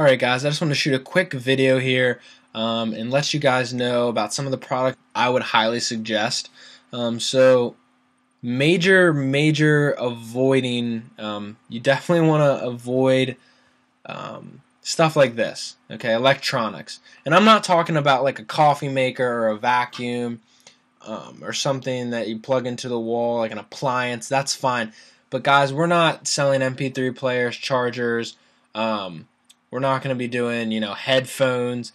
Alright guys, I just want to shoot a quick video here and let you guys know about some of the products I would highly suggest. So major avoiding, you definitely want to avoid stuff like this, okay, electronics. And I'm not talking about like a coffee maker or a vacuum or something that you plug into the wall like an appliance. That's fine. But guys, we're not selling MP3 players, chargers. We're not going to be doing, headphones,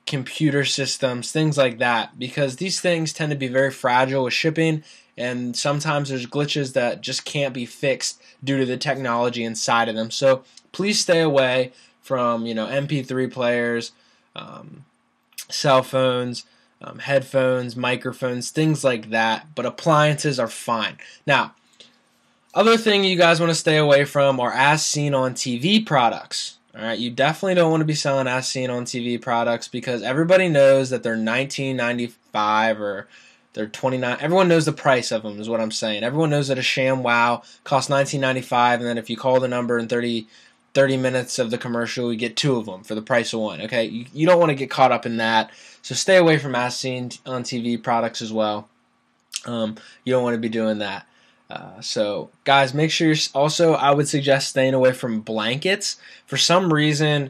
computer systems, things like that, because these things tend to be very fragile with shipping, and sometimes there's glitches that just can't be fixed due to the technology inside of them. So please stay away from, MP3 players, cell phones, headphones, microphones, things like that. But appliances are fine. Now, other thing you guys want to stay away from are as seen on TV products. Alright, you definitely don't want to be selling as seen on TV products because everybody knows that they're $19.95 or they're $29. Everyone knows the price of them is what I'm saying. Everyone knows that a ShamWow costs $19.95, and then if you call the number in 30 minutes of the commercial, you get 2 of them for the price of 1. Okay, you don't want to get caught up in that. So stay away from as seen on TV products as well. You don't want to be doing that. So guys, make sure I would suggest staying away from blankets. For some reason,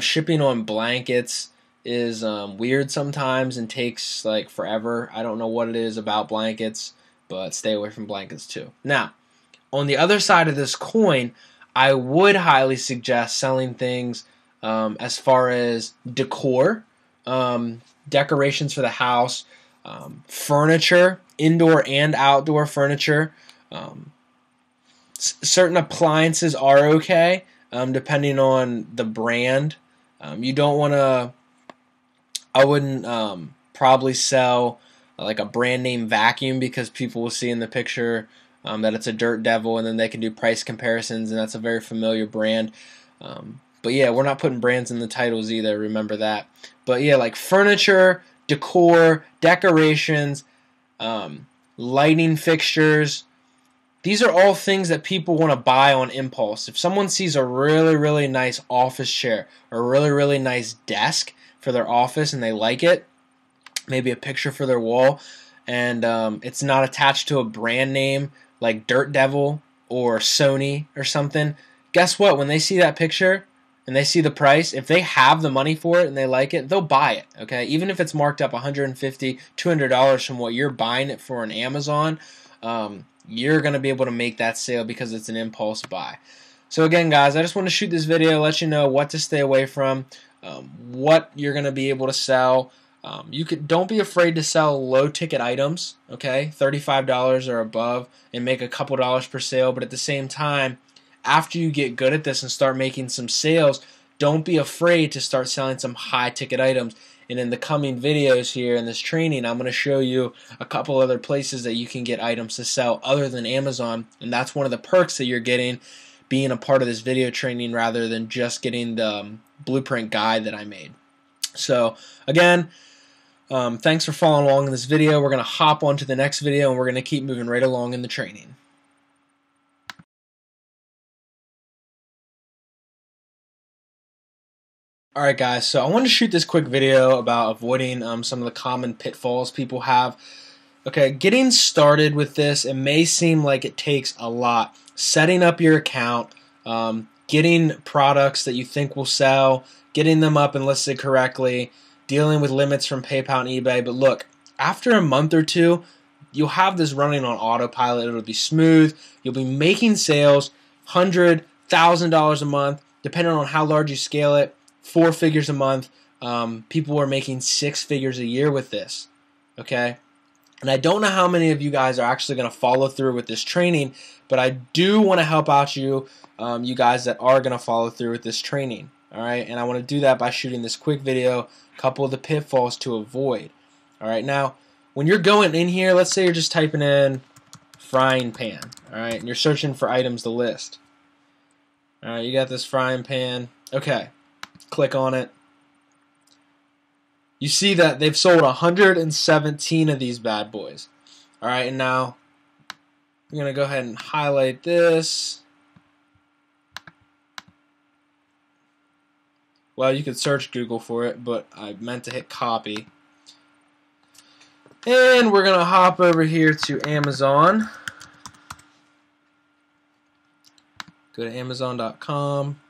shipping on blankets is weird sometimes and takes like forever. I don't know what it is about blankets, but stay away from blankets too. Now, on the other side of this coin, I would highly suggest selling things as far as decor, decorations for the house, furniture, indoor and outdoor furniture. Certain appliances are okay, depending on the brand. You don't want to. I wouldn't probably sell like a brand name vacuum because people will see in the picture that it's a Dirt Devil, and then they can do price comparisons, and that's a very familiar brand. But yeah, we're not putting brands in the titles either. Remember that. But yeah, like furniture, decor, decorations, lighting fixtures. These are all things that people want to buy on impulse. If someone sees a really nice office chair or a really nice desk for their office and they like it, maybe a picture for their wall, and it's not attached to a brand name like Dirt Devil or Sony or something, guess what? When they see that picture and they see the price, if they have the money for it and they like it, they'll buy it, okay? Even if it's marked up $150, $200 from what you're buying it for on Amazon, you're going to be able to make that sale because it's an impulse buy. So again, guys, I just want to shoot this video, let you know what to stay away from, what you're going to be able to sell. Don't be afraid to sell low ticket items, okay, $35 or above, and make a couple dollars per sale. But at the same time, after you get good at this and start making some sales, don't be afraid to start selling some high ticket items. And in the coming videos here in this training, I'm going to show you a couple other places that you can get items to sell other than Amazon. And that's one of the perks that you're getting being a part of this video training rather than just getting the blueprint guide that I made. So again, thanks for following along in this video. We're going to hop on to the next video and we're going to keep moving right along in the training. Alright guys, so I wanted to shoot this quick video about avoiding some of the common pitfalls people have. Okay, getting started with this, it may seem like it takes a lot. Setting up your account, getting products that you think will sell, getting them up and listed correctly, dealing with limits from PayPal and eBay. But look, after a month or two, you'll have this running on autopilot. It'll be smooth. You'll be making sales, $100,000, $1,000 a month, depending on how large you scale it. 4 figures a month. People are making 6 figures a year with this. Okay? And I don't know how many of you guys are actually going to follow through with this training, but I do want to help out you, you guys that are going to follow through with this training. Alright? And I want to do that by shooting this quick video, a couple of the pitfalls to avoid. Alright? Now, when you're going in here, let's say you're just typing in frying pan. Alright? And you're searching for items to list. Alright, you got this frying pan. Okay. Click on it. You see that they've sold 117 of these bad boys. Alright, and now I'm going to go ahead and highlight this. well, you could search Google for it, but I meant to hit copy. And we're going to hop over here to Amazon. Go to Amazon.com,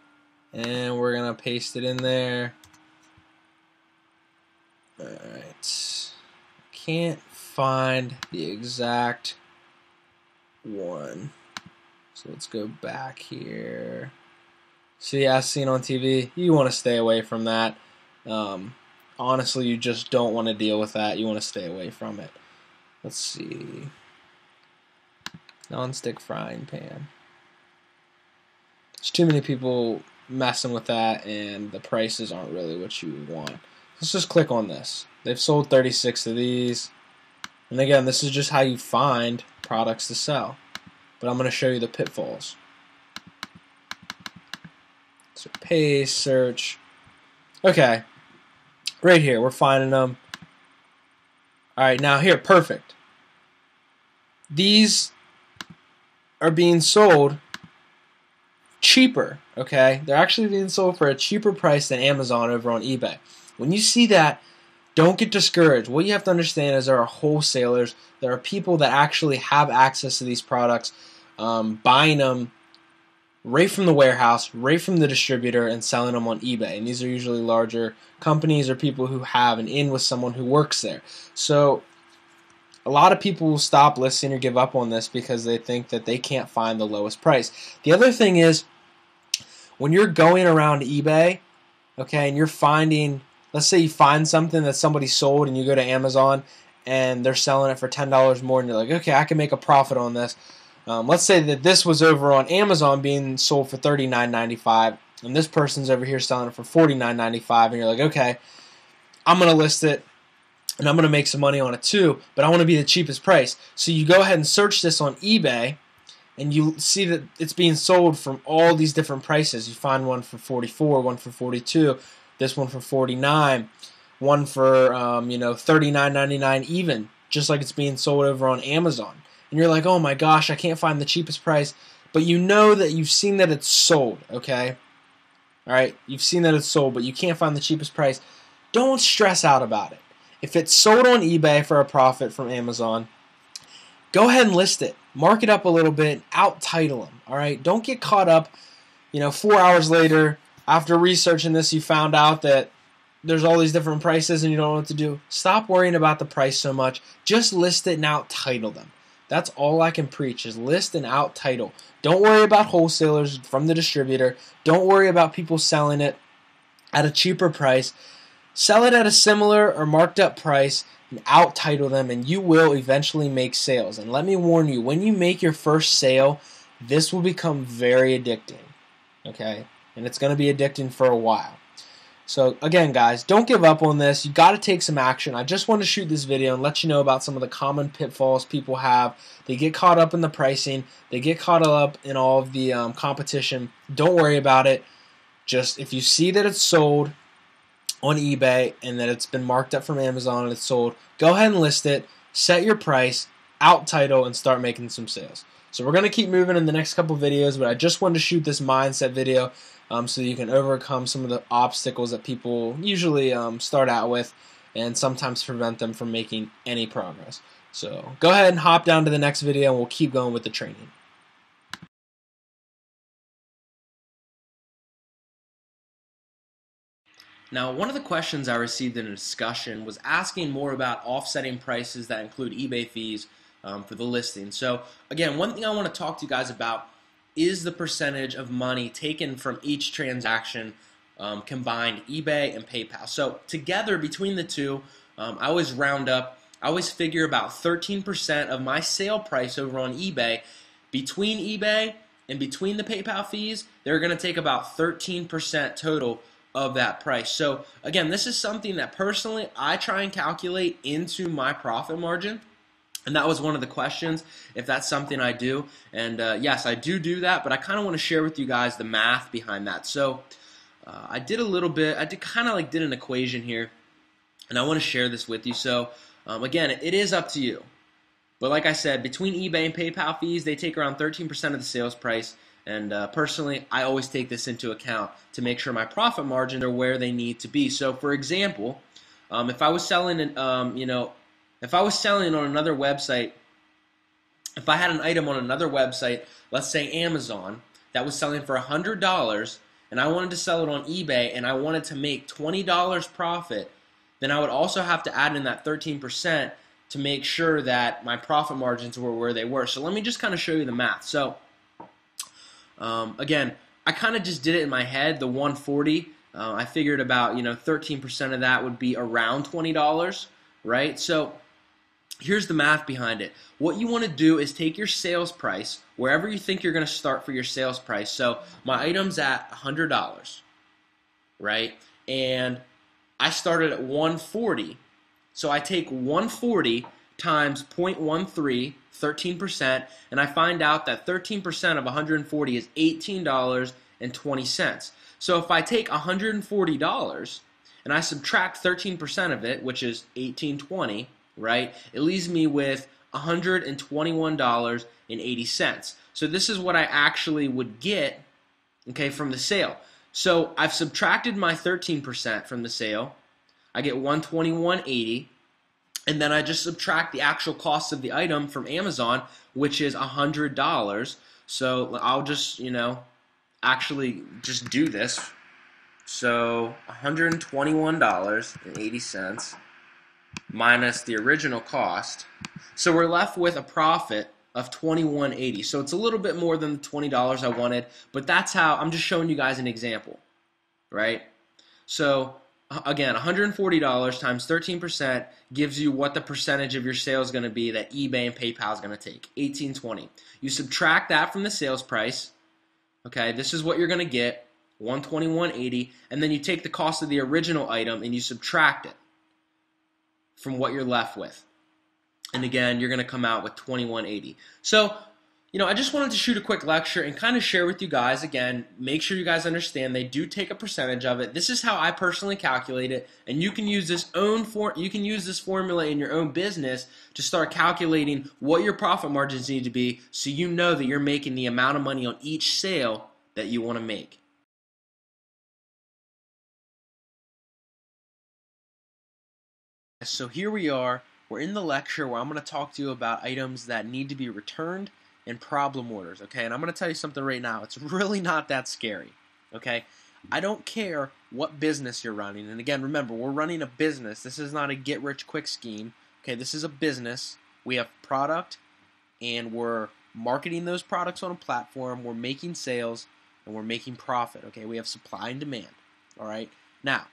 and we're going to paste it in there. Alright. Can't find the exact one. So let's go back here. See, as seen on TV, you want to stay away from that. Honestly, you just don't want to deal with that. You want to stay away from it. Let's see. Non-stick frying pan. There's too many people messing with that, and the prices aren't really what you want. Let's just click on this. They've sold 36 of these. And again, this is just how you find products to sell. But I'm going to show you the pitfalls. So paste, search. Okay. Right here, we're finding them. Alright, now here, perfect. These are being sold cheaper, okay? They're actually being sold for a cheaper price than Amazon over on eBay. When you see that, don't get discouraged. What you have to understand is there are wholesalers, there are people that actually have access to these products, buying them right from the warehouse, right from the distributor, and selling them on eBay. And these are usually larger companies or people who have an in with someone who works there. So a lot of people will stop listing or give up on this because they think that they can't find the lowest price. The other thing is, when you're going around eBay, okay, and you're finding, let's say you find something that somebody sold and you go to Amazon and they're selling it for $10 more and you're like, okay, I can make a profit on this. Let's say that this was over on Amazon being sold for $39.95 and this person's over here selling it for $49.95, and you're like, okay, I'm going to list it and I'm going to make some money on it too, but I want to be the cheapest price. So you go ahead and search this on eBay and you see that it's being sold from all these different prices. You find one for 44, one for 42, this one for 49, one for $39.99 even, just like it's being sold over on Amazon. And you're like, oh my gosh, I can't find the cheapest price. But you know that you've seen that it's sold, okay? Alright, you've seen that it's sold, but you can't find the cheapest price. Don't stress out about it. If it's sold on eBay for a profit from Amazon, go ahead and list it. Mark it up a little bit, out-title them, alright? Don't get caught up, 4 hours later, after researching this, you found out that there's all these different prices and you don't know what to do. Stop worrying about the price so much. Just list it and out-title them. That's all I can preach, is list and out-title. Don't worry about wholesalers from the distributor. Don't worry about people selling it at a cheaper price. Sell it at a similar or marked up price and out-title them, and you will eventually make sales. And let me warn you, when you make your first sale, this will become very addicting, okay? And it's going to be addicting for a while. So again, guys, don't give up on this. You got to take some action. I just want to shoot this video and let you know about some of the common pitfalls people have. They get caught up in the pricing. They get caught up in all of the competition. Don't worry about it. Just if you see that it's sold on eBay and that it's been marked up from Amazon and it's sold, go ahead and list it, set your price, out-title, and start making some sales. So we're going to keep moving in the next couple videos, but I just wanted to shoot this mindset video so you can overcome some of the obstacles that people usually start out with and sometimes prevent them from making any progress. So go ahead and hop down to the next video and we'll keep going with the training. Now, one of the questions I received in a discussion was asking more about offsetting prices that include eBay fees for the listing. So again, one thing I want to talk to you guys about is the percentage of money taken from each transaction, combined eBay and PayPal. So together between the two, I always round up. I always figure about 13% of my sale price over on eBay. Between eBay and between the PayPal fees, they're going to take about 13% total of that price. So again, this is something that personally I try and calculate into my profit margin. And that was one of the questions, if that's something I do. And yes, I do that, but I kind of want to share with you guys the math behind that. So I did a little bit, I kind of did an equation here, and I want to share this with you. So again, it is up to you. But like I said, between eBay and PayPal fees, they take around 13% of the sales price. And personally, I always take this into account to make sure my profit margins are where they need to be. So, for example, if I was selling, if I was selling on another website, if I had an item on another website, let's say Amazon, that was selling for $100, and I wanted to sell it on eBay, and I wanted to make $20 profit, then I would also have to add in that 13% to make sure that my profit margins were where they were. So let me just kind of show you the math. So again, I kind of just did it in my head, the 140. I figured about 13% of that would be around $20, right? So here's the math behind it. What you want to do is take your sales price, wherever you think you're going to start for your sales price. So my item's at $100, right? And I started at 140. So I take 140 times 0.13, 13%, and I find out that 13% of 140 is $18.20. So if I take $140 and I subtract 13% of it, which is $18.20, right, it leaves me with $121.80. So this is what I actually would get, okay, from the sale. So I've subtracted my 13% from the sale. I get $121.80, and then I just subtract the actual cost of the item from Amazon, which is $100. So I'll just, actually just do this. So $121.80 minus the original cost. So we're left with a profit of $21.80. So it's a little bit more than the $20 I wanted, but that's how, I'm just showing you guys an example, right? So again, $140 times 13% gives you what the percentage of your sale is going to be that eBay and PayPal is going to take, $18.20. You subtract that from the sales price, okay, this is what you're going to get, $121.80, and then you take the cost of the original item and you subtract it from what you're left with. And again, you're going to come out with $21.80. So, I just wanted to shoot a quick lecture and kind of share with you guys, again, make sure you guys understand they do take a percentage of it. This is how I personally calculate it, and you can use this formula in your own business to start calculating what your profit margins need to be so you know that you're making the amount of money on each sale that you want to make. So here we are. We're in the lecture where I'm going to talk to you about items that need to be returned and problem orders, okay? And I'm going to tell you something right now. It's really not that scary, okay? I don't care what business you're running. And again, remember, we're running a business. This is not a get-rich-quick scheme, okay? This is a business. We have product, and we're marketing those products on a platform. We're making sales, and we're making profit, okay? We have supply and demand, all right? Now,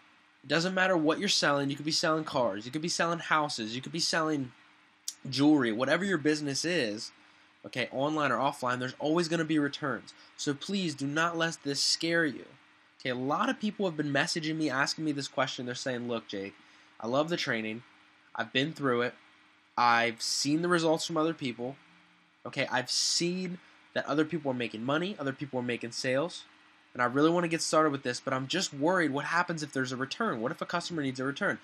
it doesn't matter what you're selling. You could be selling cars. You could be selling houses. You could be selling jewelry. Whatever your business is, okay, online or offline, there's always going to be returns. So please do not let this scare you. Okay, a lot of people have been messaging me, asking me this question. They're saying, look, Jake, I love the training. I've been through it. I've seen the results from other people. Okay, I've seen that other people are making money. Other people are making sales. And I really want to get started with this, but I'm just worried what happens if there's a return. What if a customer needs a return?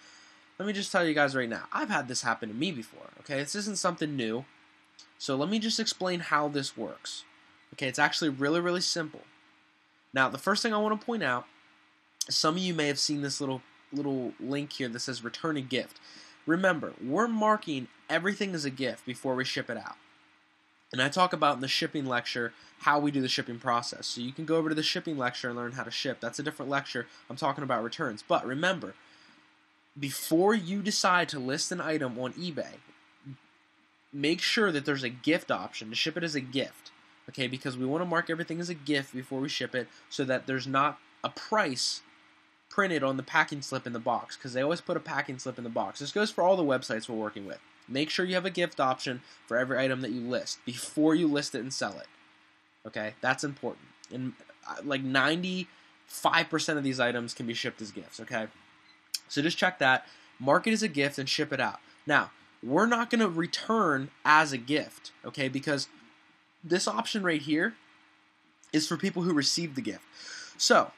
Let me just tell you guys right now. I've had this happen to me before. Okay, this isn't something new. So let me just explain how this works. Okay, it's actually really, really simple. Now, the first thing I want to point out, some of you may have seen this little link here that says return a gift. Remember, we're marking everything as a gift before we ship it out. And I talk about in the shipping lecture how we do the shipping process. So you can go over to the shipping lecture and learn how to ship. That's a different lecture. I'm talking about returns. But remember, before you decide to list an item on eBay, make sure that there's a gift option to ship it as a gift. Okay, because we want to mark everything as a gift before we ship it so that there's not a price printed on the packing slip in the box, because they always put a packing slip in the box. This goes for all the websites we're working with. Make sure you have a gift option for every item that you list before you list it and sell it. Okay, that's important. And like 95% of these items can be shipped as gifts, okay? So just check that. Mark it as a gift and ship it out. Now, we're not going to return as a gift, okay? Because this option right here is for people who received the gift. So,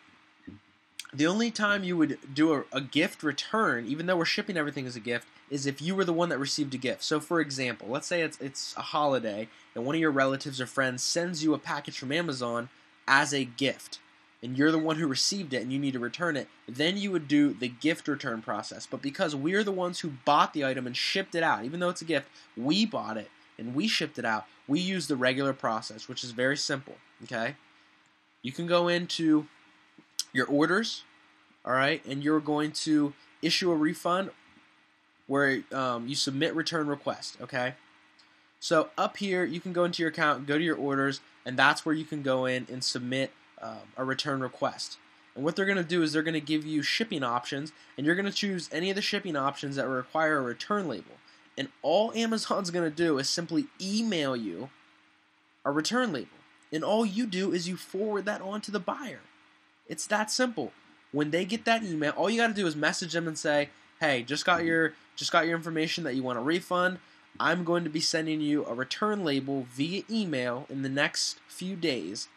the only time you would do a gift return, even though we're shipping everything as a gift, is if you were the one that received a gift. So, for example, let's say it's a holiday, and one of your relatives or friends sends you a package from Amazon as a gift, and you're the one who received it and you need to return it, then you would do the gift return process. But because we're the ones who bought the item and shipped it out, even though it's a gift, we bought it and we shipped it out, we use the regular process, which is very simple, okay? You can go into your orders, all right, and you're going to issue a refund where you submit return request, okay? So up here, you can go into your account, go to your orders, and that's where you can go in and submit a return request. And what they're going to do is they're going to give you shipping options, and you're going to choose any of the shipping options that require a return label. And all Amazon's going to do is simply email you a return label. And all you do is you forward that on to the buyer. It's that simple. When they get that email, all you got to do is message them and say, hey, just got your information that you want a refund. I'm going to be sending you a return label via email in the next few days.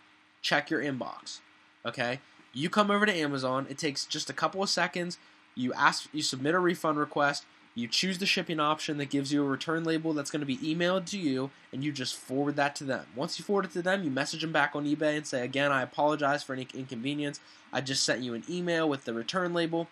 Check your inbox. Okay? You come over to Amazon. It takes just a couple of seconds. You submit a refund request. You choose the shipping option that gives you a return label that's going to be emailed to you, and you just forward that to them. Once you forward it to them, you message them back on eBay and say, again, I apologize for any inconvenience. I just sent you an email with the return label.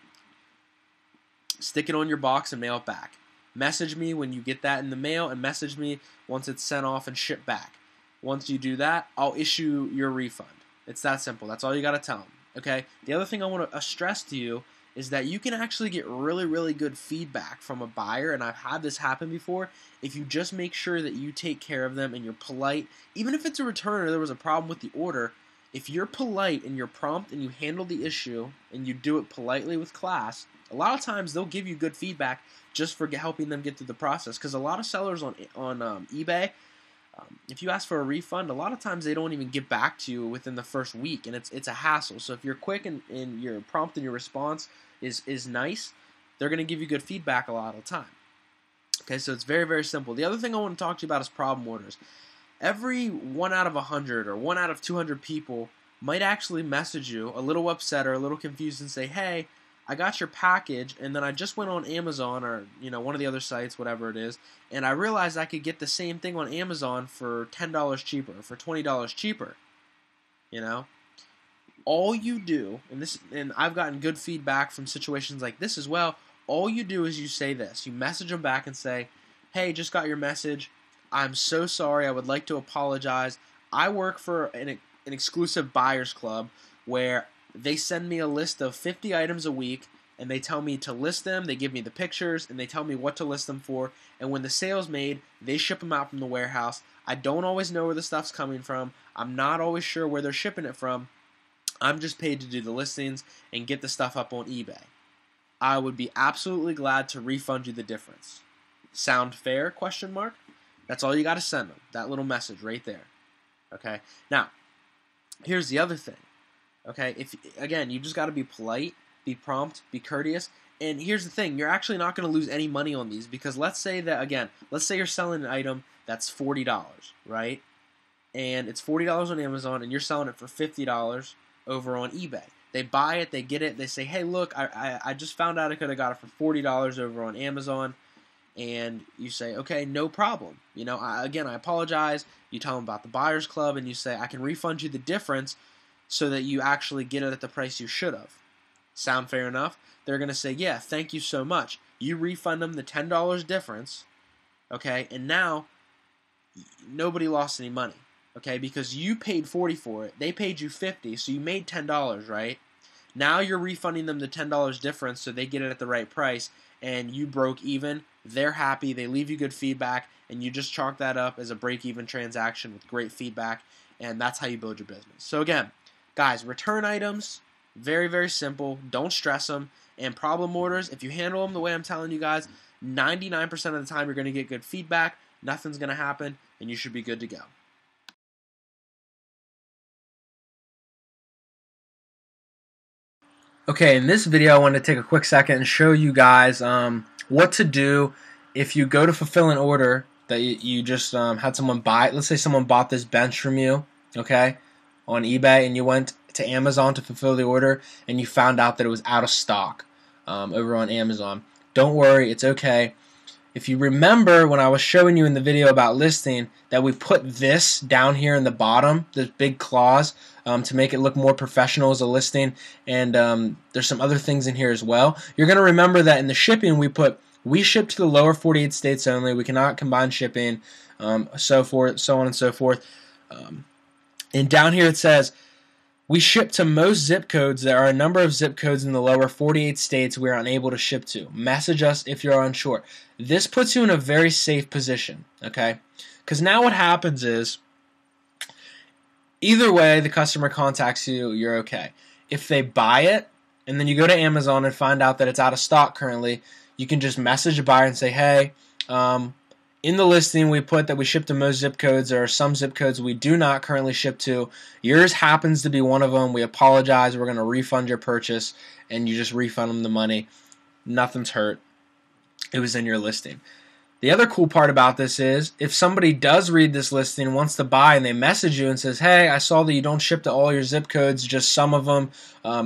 Stick it on your box and mail it back. Message me when you get that in the mail, and message me once it's sent off and shipped back. Once you do that, I'll issue your refund. It's that simple. That's all you got to tell them. Okay? The other thing I want to stress to you is that you can actually get really, really good feedback from a buyer, and I've had this happen before, if you just make sure that you take care of them and you're polite. Even if it's a return or there was a problem with the order, if you're polite and you're prompt and you handle the issue and you do it politely with class, a lot of times they'll give you good feedback just for helping them get through the process. Because a lot of sellers on eBay, if you ask for a refund, a lot of times they don't even get back to you within the first week, and it's a hassle. So if you're quick and you're prompt in your response is nice, they're going to give you good feedback a lot of the time. Okay, so it's very, very simple. The other thing I want to talk to you about is problem orders. Every 1 out of 100 or 1 out of 200 people might actually message you a little upset or a little confused and say, hey, I got your package, and then I just went on Amazon or one of the other sites, whatever it is, and I realized I could get the same thing on Amazon for $10 cheaper, for $20 cheaper. All you do, and I've gotten good feedback from situations like this as well, all you do is you say this. You message them back and say, hey, just got your message. I'm so sorry. I would like to apologize. I work for an exclusive buyers club where they send me a list of 50 items a week, and they tell me to list them. They give me the pictures, and they tell me what to list them for. And when the sale's made, they ship them out from the warehouse. I don't always know where the stuff's coming from. I'm not always sure where they're shipping it from. I'm just paid to do the listings and get the stuff up on eBay. I would be absolutely glad to refund you the difference. Sound fair? ? That's all you got to send them. That little message right there. Okay? Now, here's the other thing. Okay, again, you just got to be polite, be prompt, be courteous. And here's the thing, you're actually not going to lose any money on these, because let's say you're selling an item that's $40, right? And it's $40 on Amazon, and you're selling it for $50 over on eBay. They buy it, they get it, they say, hey, look, I just found out I could have got it for $40 over on Amazon. And you say, okay, no problem. I apologize. You tell them about the buyers club, and you say, I can refund you the difference, so that you actually get it at the price you should have. Sound fair enough? They're going to say, yeah, thank you so much. You refund them the $10 difference, okay, and now nobody lost any money, okay, because you paid $40 for it. They paid you $50, so you made $10, right? Now you're refunding them the $10 difference so they get it at the right price, and you broke even. They're happy. They leave you good feedback, and you just chalk that up as a break-even transaction with great feedback, and that's how you build your business. So again, guys, return items, very, very simple. Don't stress them. And problem orders, if you handle them the way I'm telling you guys, 99% of the time you're going to get good feedback. Nothing's going to happen, and you should be good to go. Okay, in this video, I want to take a quick second and show you guys what to do if you go to fulfill an order that you just had someone buy. Let's say someone bought this bench from you, okay, on eBay, and you went to Amazon to fulfill the order, and you found out that it was out of stock over on Amazon. Don't worry, it's okay. If you remember when I was showing you in the video about listing that we put this down here in the bottom, this big clause, to make it look more professional as a listing, and there's some other things in here as well. You're going to remember that in the shipping we put, we ship to the lower 48 states only, we cannot combine shipping, so forth, so on and so forth. And down here it says, we ship to most zip codes. There are a number of zip codes in the lower 48 states we are unable to ship to. Message us if you're unsure. This puts you in a very safe position, okay? Because now what happens is, either way the customer contacts you, you're okay. If they buy it, and then you go to Amazon and find out that it's out of stock currently, you can just message a buyer and say, hey, in the listing we put that we ship to most zip codes. There are some zip codes we do not currently ship to. Yours happens to be one of them. We apologize. We're going to refund your purchase, and you just refund them the money. Nothing's hurt. It was in your listing. The other cool part about this is if somebody does read this listing and wants to buy and they message you and says, hey, I saw that you don't ship to all your zip codes, just some of them,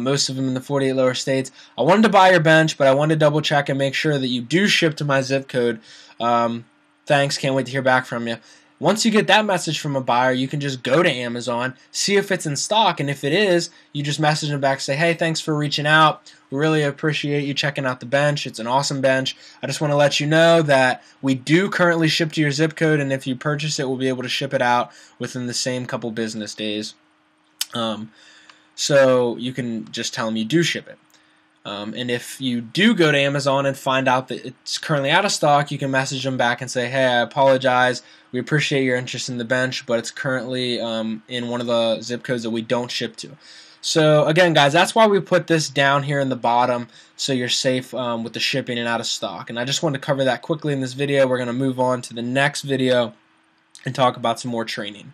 most of them in the 48 lower states. I wanted to buy your bench, but I wanted to double check and make sure that you do ship to my zip code. Thanks, can't wait to hear back from you. Once you get that message from a buyer, you can just go to Amazon, see if it's in stock, and if it is, you just message them back, say, hey, thanks for reaching out. We really appreciate you checking out the bench. It's an awesome bench. I just want to let you know that we do currently ship to your zip code, and if you purchase it, we'll be able to ship it out within the same couple business days. So you can just tell them you do ship it. And if you do go to Amazon and find out that it's currently out of stock, you can message them back and say, hey, I apologize. We appreciate your interest in the bench, but it's currently in one of the zip codes that we don't ship to. So again, guys, that's why we put this down here in the bottom so you're safe with the shipping and out of stock. And I just wanted to cover that quickly in this video. We're going to move on to the next video and talk about some more training.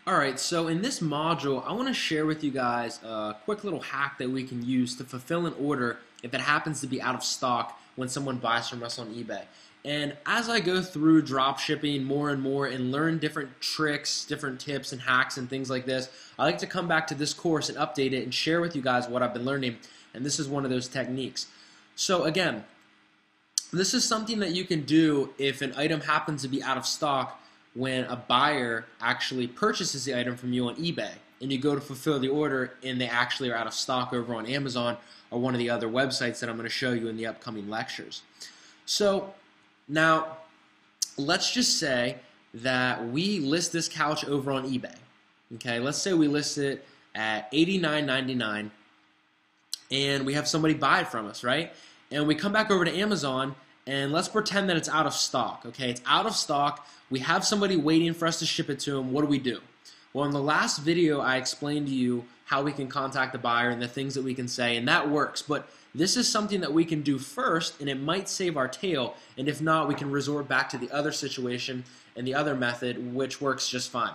Alright, so in this module, I want to share with you guys a quick little hack that we can use to fulfill an order if it happens to be out of stock when someone buys from us on eBay. And as I go through drop shipping more and more and learn different tricks, different tips and hacks and things like this, I like to come back to this course and update it and share with you guys what I've been learning. And this is one of those techniques. So again, this is something that you can do if an item happens to be out of stock when a buyer actually purchases the item from you on eBay and you go to fulfill the order and they actually are out of stock over on Amazon or one of the other websites that I'm going to show you in the upcoming lectures. So now let's just say that we list this couch over on eBay. Okay, let's say we list it at $89.99 and we have somebody buy it from us, right? And we come back over to Amazon and let's pretend that it's out of stock. Okay, it's out of stock. We have somebody waiting for us to ship it to them. What do? Well, in the last video, I explained to you how we can contact the buyer and the things that we can say, and that works. But this is something that we can do first, and it might save our tail. And if not, we can resort back to the other situation and the other method, which works just fine.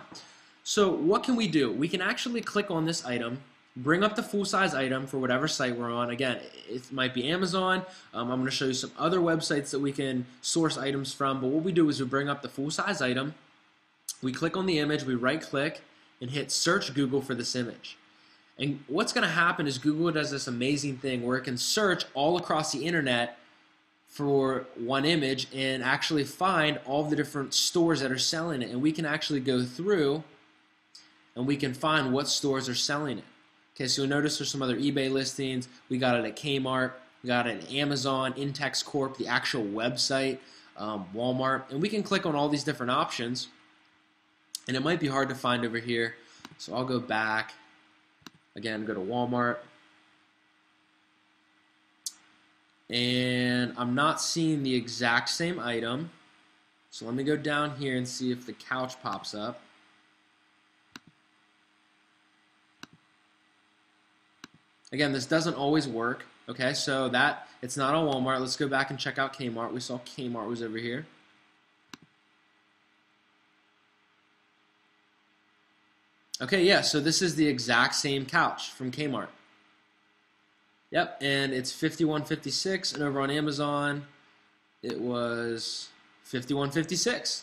So what can we do? We can actually click on this item, bring up the full-size item for whatever site we're on. Again, it might be Amazon. I'm going to show you some other websites that we can source items from. But what we do is we bring up the full-size item. We click on the image. We right-click and hit Search Google for this image. And what's going to happen is Google does this amazing thing where it can search all across the internet for one image and actually find all the different stores that are selling it. And we can actually go through and we can find what stores are selling it. Okay, so you'll notice there's some other eBay listings. We got it at Kmart. We got it at Amazon, Intex Corp, the actual website, Walmart. And we can click on all these different options. And it might be hard to find over here. So I'll go back. Again, go to Walmart. And I'm not seeing the exact same item. So let me go down here and see if the couch pops up. Again, this doesn't always work. Okay, so that it's not on Walmart. Let's go back and check out Kmart. We saw Kmart was over here. Okay, yeah, so this is the exact same couch from Kmart. Yep, and it's $51.56, and over on Amazon, it was $51.56.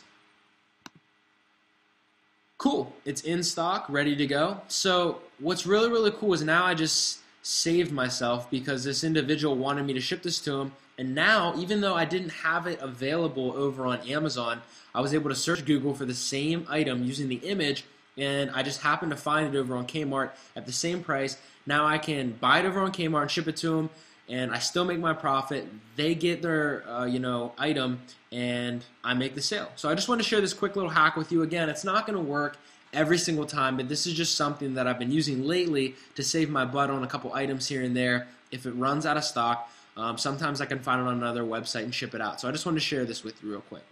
Cool, it's in stock, ready to go. So what's really cool is now I just saved myself because this individual wanted me to ship this to him, and now even though I didn't have it available over on Amazon, I was able to search Google for the same item using the image, and I just happened to find it over on Kmart at the same price. Now I can buy it over on Kmart and ship it to them, and I still make my profit. They get their item, and I make the sale. So I just want to share this quick little hack with you. Again, it's not going to work every single time, but this is just something that I've been using lately to save my butt on a couple items here and there. If it runs out of stock, sometimes I can find it on another website and ship it out. So I just wanted to share this with you real quick.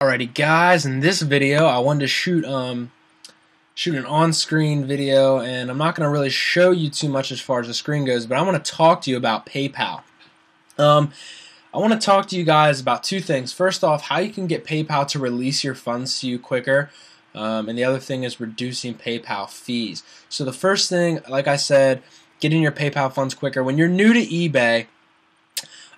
Alrighty guys, in this video I wanted to shoot an on-screen video, and I'm not going to really show you too much as far as the screen goes, but I want to talk to you about PayPal. I want to talk to you guys about two things. First off, how you can get PayPal to release your funds to you quicker, and the other thing is reducing PayPal fees. So the first thing, like I said, getting your PayPal funds quicker. When you're new to eBay,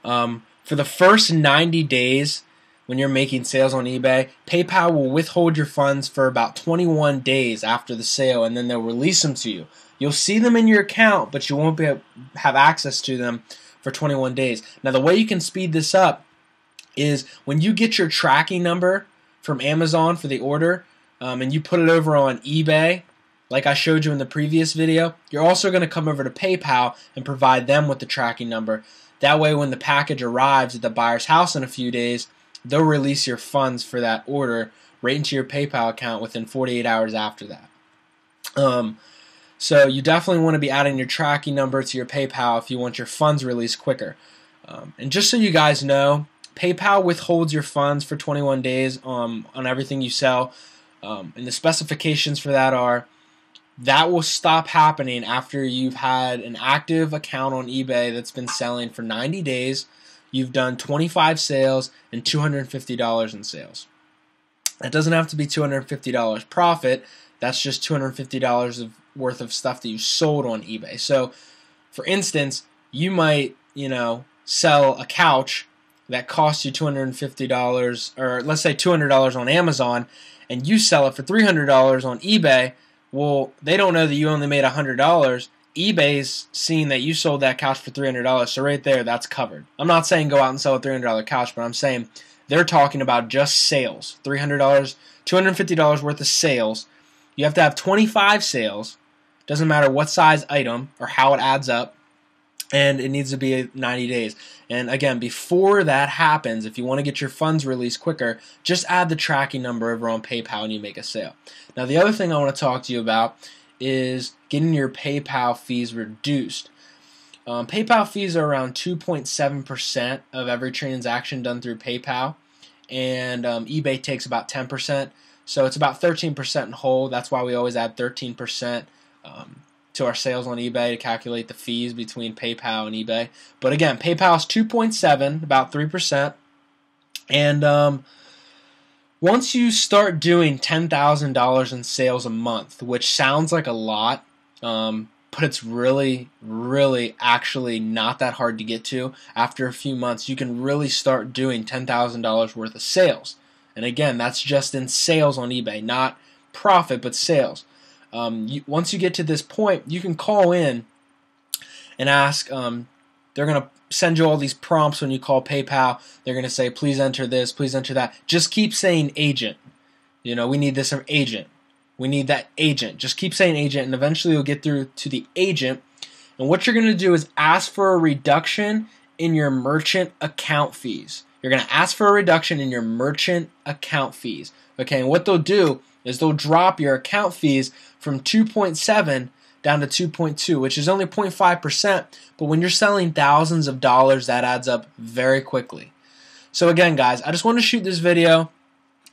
for the first 90 days, when you're making sales on eBay, PayPal will withhold your funds for about 21 days after the sale, and then they'll release them to you. You'll see them in your account, but you won't have access to them for 21 days. Now, the way you can speed this up is when you get your tracking number from Amazon for the order, and you put it over on eBay, like I showed you in the previous video, you're also going to come over to PayPal and provide them with the tracking number. That way, when the package arrives at the buyer's house in a few days, they'll release your funds for that order right into your PayPal account within 48 hours after that. So you definitely want to be adding your tracking number to your PayPal if you want your funds released quicker. And just so you guys know, PayPal withholds your funds for 21 days on everything you sell. And the specifications for that are that will stop happening after you've had an active account on eBay that's been selling for 90 days. You've done 25 sales and $250 in sales. That doesn't have to be $250 profit. That's just $250 worth of stuff that you sold on eBay. So, for instance, you might, sell a couch that costs you $250, or let's say $200 on Amazon, and you sell it for $300 on eBay. Well, they don't know that you only made $100. eBay's seeing that you sold that couch for $300, so right there, that's covered. I'm not saying go out and sell a $300 couch, but I'm saying they're talking about just sales. $300, $250 worth of sales. You have to have 25 sales. Doesn't matter what size item or how it adds up, and it needs to be 90 days. And again, before that happens, if you want to get your funds released quicker, just add the tracking number over on PayPal and you make a sale. Now, the other thing I want to talk to you about is getting your PayPal fees reduced. PayPal fees are around 2.7% of every transaction done through PayPal, and eBay takes about 10%, so it's about 13% in whole. That's why we always add 13% to our sales on eBay to calculate the fees between PayPal and eBay. But again, PayPal is 2.7, about 3%, and once you start doing $10,000 in sales a month, which sounds like a lot, but it's really actually not that hard to get to. After a few months, you can really start doing $10,000 worth of sales. And again, that's just in sales on eBay, not profit, but sales. Once you get to this point, you can call in and ask. They're going to send you all these prompts when you call PayPal. They're going to say, please enter this, please enter that. Just keep saying agent. We need this agent. We need that agent. Just keep saying agent, and eventually you'll get through to the agent. And what you're going to do is ask for a reduction in your merchant account fees. You're going to ask for a reduction in your merchant account fees. Okay, and what they'll do is they'll drop your account fees from 2.7 down to 2.2, which is only 0.5%, but when you're selling thousands of dollars, that adds up very quickly. So again, guys, I just want to shoot this video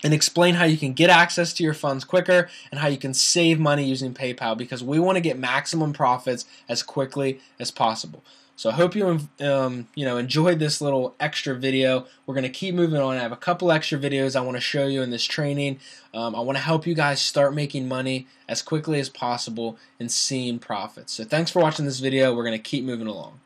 and explain how you can get access to your funds quicker and how you can save money using PayPal, because we want to get maximum profits as quickly as possible. So I hope you enjoyed this little extra video. We're going to keep moving on. I have a couple extra videos I want to show you in this training. I want to help you guys start making money as quickly as possible and seeing profits. So thanks for watching this video. We're going to keep moving along.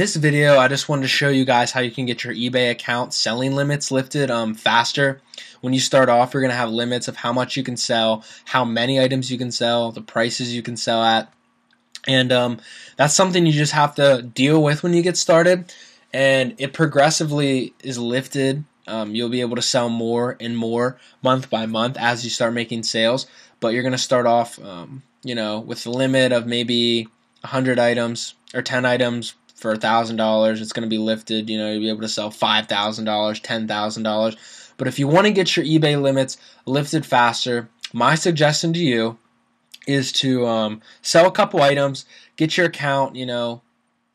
This video, I just wanted to show you guys how you can get your eBay account selling limits lifted faster. When you start off, you're going to have limits of how much you can sell, how many items you can sell, the prices you can sell at. And that's something you just have to deal with when you get started. And it progressively is lifted. You'll be able to sell more and more month by month as you start making sales. But you're going to start off, with the limit of maybe 100 items or 10 items for $1,000. It's going to be lifted. You'll be able to sell $5,000, $10,000. But if you want to get your eBay limits lifted faster, my suggestion to you is to sell a couple items, get your account,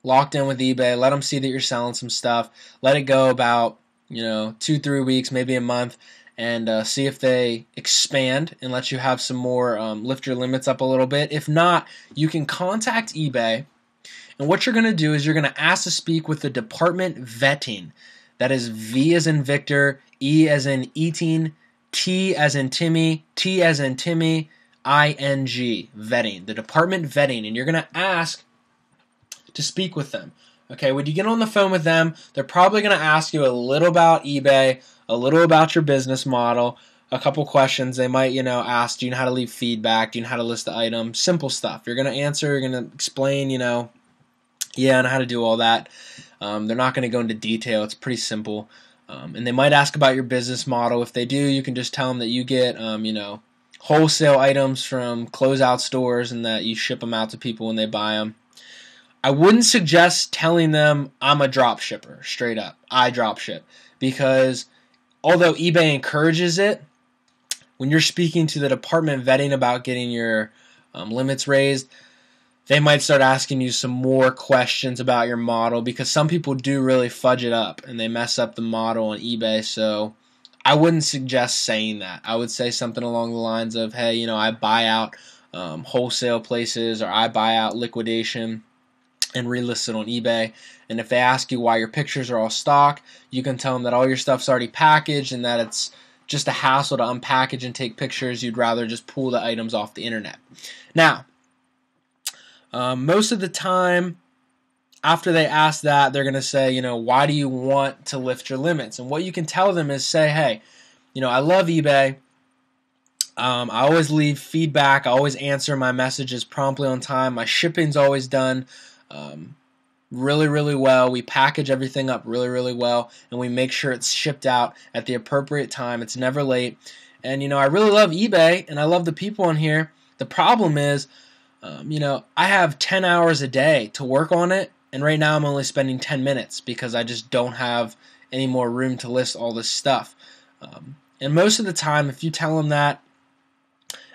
locked in with eBay, let them see that you're selling some stuff, let it go about, 2-3 weeks, maybe a month, and see if they expand and let you have some more, lift your limits up a little bit. If not, you can contact eBay, and what you're going to do is you're going to ask to speak with the department vetting. That is V as in Victor, E as in eating, T as in Timmy, T as in Timmy, ING, vetting, the department vetting, and you're going to ask to speak with them. Okay, when you get on the phone with them, they're probably going to ask you a little about eBay, a little about your business model, a couple questions. They might, ask, do you know how to leave feedback? Do you know how to list the item? Simple stuff. You're going to answer, you're going to explain, yeah, I know how to do all that. They're not going to go into detail. It's pretty simple. And they might ask about your business model. If they do, you can just tell them that you get, wholesale items from closeout stores and that you ship them out to people when they buy them. I wouldn't suggest telling them I'm a drop shipper, straight up. I drop ship. Because although eBay encourages it, when you're speaking to the department vetting about getting your limits raised, they might start asking you some more questions about your model, because some people do really fudge it up and they mess up the model on eBay. So I wouldn't suggest saying that. I would say something along the lines of, hey, I buy out wholesale places, or I buy out liquidation and relist it on eBay. And if they ask you why your pictures are all stock, you can tell them that all your stuff's already packaged and that it's just a hassle to unpackage and take pictures. You'd rather just pull the items off the internet. Now, most of the time, after they ask that, they're going to say, why do you want to lift your limits? And what you can tell them is say, hey, I love eBay. I always leave feedback. I always answer my messages promptly on time. My shipping's always done really, really well. We package everything up really, really well, and we make sure it's shipped out at the appropriate time. It's never late. And, I really love eBay, and I love the people on here. The problem is, I have 10 hours a day to work on it, and right now I'm only spending 10 minutes because I just don't have any more room to list all this stuff. And most of the time, if you tell them that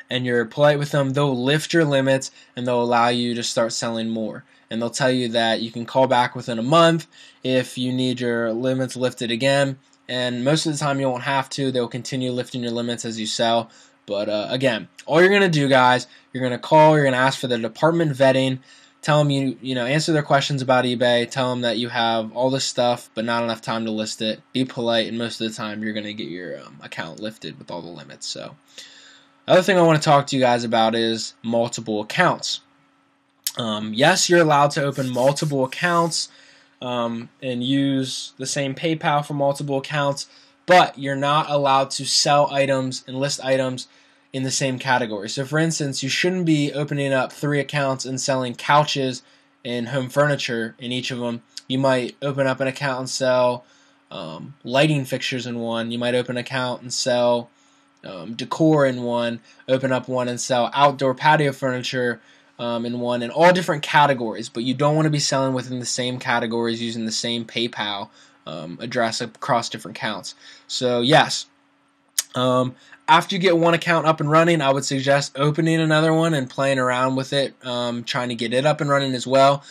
and you're polite with them, they'll lift your limits and they'll allow you to start selling more. And they'll tell you that you can call back within a month if you need your limits lifted again. And most of the time you won't have to. They'll continue lifting your limits as you sell. But again, all you're going to do, guys, you're going to call, you're going to ask for the department vetting, tell them answer their questions about eBay, tell them that you have all this stuff but not enough time to list it. Be polite, and most of the time you're going to get your account lifted with all the limits. So, other thing I want to talk to you guys about is multiple accounts. Yes, you're allowed to open multiple accounts and use the same PayPal for multiple accounts, but you're not allowed to sell items and list items in the same category. So for instance, you shouldn't be opening up 3 accounts and selling couches and home furniture in each of them. You might open up an account and sell lighting fixtures in one. You might open an account and sell decor in one, open up one and sell outdoor patio furniture in one, in all different categories. But you don't want to be selling within the same categories using the same PayPal address across different accounts. So yes, after you get one account up and running, I would suggest opening another one and playing around with it, trying to get it up and running as well.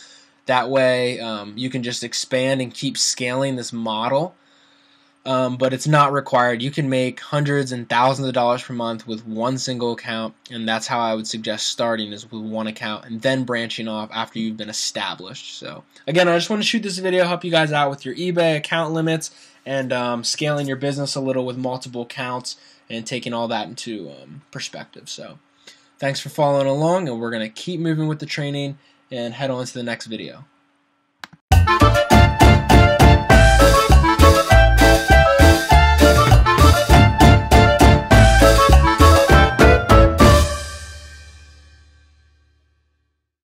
That way you can just expand and keep scaling this model. But it's not required. You can make hundreds and thousands of dollars per month with one single account, and that's how I would suggest starting, is with one account and then branching off after you've been established. So again, I just want to shoot this video, help you guys out with your eBay account limits and scaling your business a little with multiple accounts and taking all that into perspective. So thanks for following along, and we're going to keep moving with the training and head on to the next video.